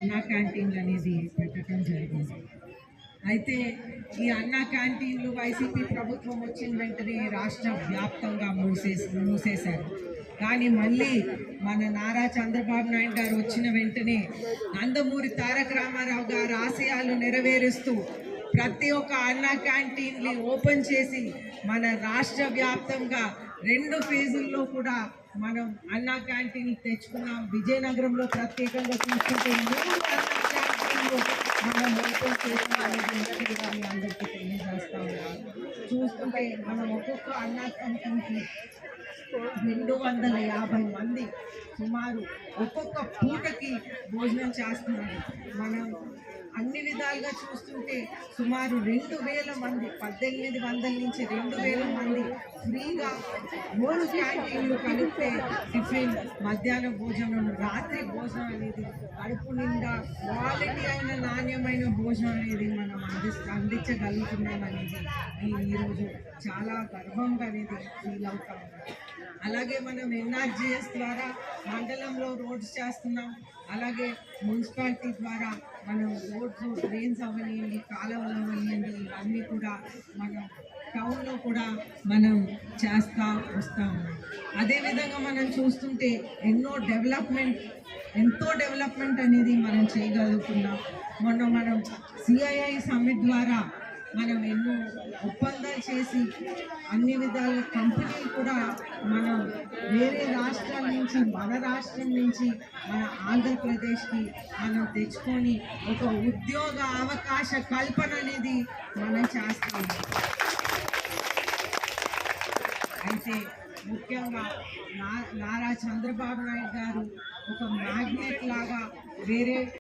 అన్నా క్యాంటీన్లు అనేది పెట్టడం జరిగింది. అయితే ఈ అన్నా క్యాంటీన్లు వైసీపీ ప్రభుత్వం వచ్చిన వెంటనే రాష్ట్ర వ్యాప్తంగా మూసేశారు. కానీ మళ్ళీ మన నారా చంద్రబాబు నాయుడు గారు వచ్చిన వెంటనే నందమూరి తారక రామారావు గారు ఆశయాలు నెరవేరుస్తూ ప్రతి ఒక్క అన్నా క్యాంటీన్ని ఓపెన్ చేసి మన రాష్ట్ర వ్యాప్తంగా 2 ఫేజుల్లో కూడా మనం అన్నా క్యాంటీన్లు తెచ్చుకున్నాం. విజయనగరంలో ప్రత్యేకంగా చూసుకుంటే 3 అన్నా క్యాంటీన్లు మనం ఓపెన్ చేసామనేది కూడా మీ అందరికీ తెలియజేస్తా ఉన్నాం. చూస్తుంటే మనం ఒక్కొక్క అన్నా క్యాంటీన్కి 250 మంది సుమారు ఒక్కొక్క పూటకి భోజనం చేస్తున్నారు. మనం అన్ని విధాలుగా చూస్తుంటే సుమారు 2000 మంది 1800 నుంచి 2000 మంది ఫ్రీగా 3 క్యాంటీన్లు కలిపితే టిఫిన్, మధ్యాహ్న భోజనం, రాత్రి భోజనం అనేది కడుపు నిండా క్వాలిటీ అయిన నాణ్యమైన భోజనం అనేది మనం అందించగలుగుతున్నాం అనేది ఈరోజు చాలా గర్వంగా అనేది ఫీల్ అవుతాం. అలాగే మనం ఎన్ఆర్జీఎస్ ద్వారా మండలంలో రోడ్స్ చేస్తున్నాం. అలాగే మున్సిపాలిటీ ద్వారా మనం రోడ్స్, డ్రైన్స్ అవనివ్వండి, కాలువలు అవనివ్వండి, ఇవన్నీ కూడా మనం టౌన్లో కూడా మనం చేస్తూ వస్తూ ఉన్నాం. అదేవిధంగా మనం చూస్తుంటే ఎంతో డెవలప్మెంట్ అనేది మనం చేయగలుగుతున్నాం. మొన్న మనం సిఐఐ సమ్మిట్ ద్వారా మనం ఎన్నో ఒప్పందాలు చేసి అన్ని విధాల కంపెనీలు కూడా మనం వేరే రాష్ట్రాల నుంచి మన రాష్ట్రం నుంచి మన ఆంధ్రప్రదేశ్కి మనం తెచ్చుకొని ఒక ఉద్యోగ అవకాశ కల్పన అనేది మనం చేస్తాము. అయితే ముఖ్యంగా నారా చంద్రబాబు నాయుడు గారు ఒక మ్యాగ్నెట్ లాగా వేరే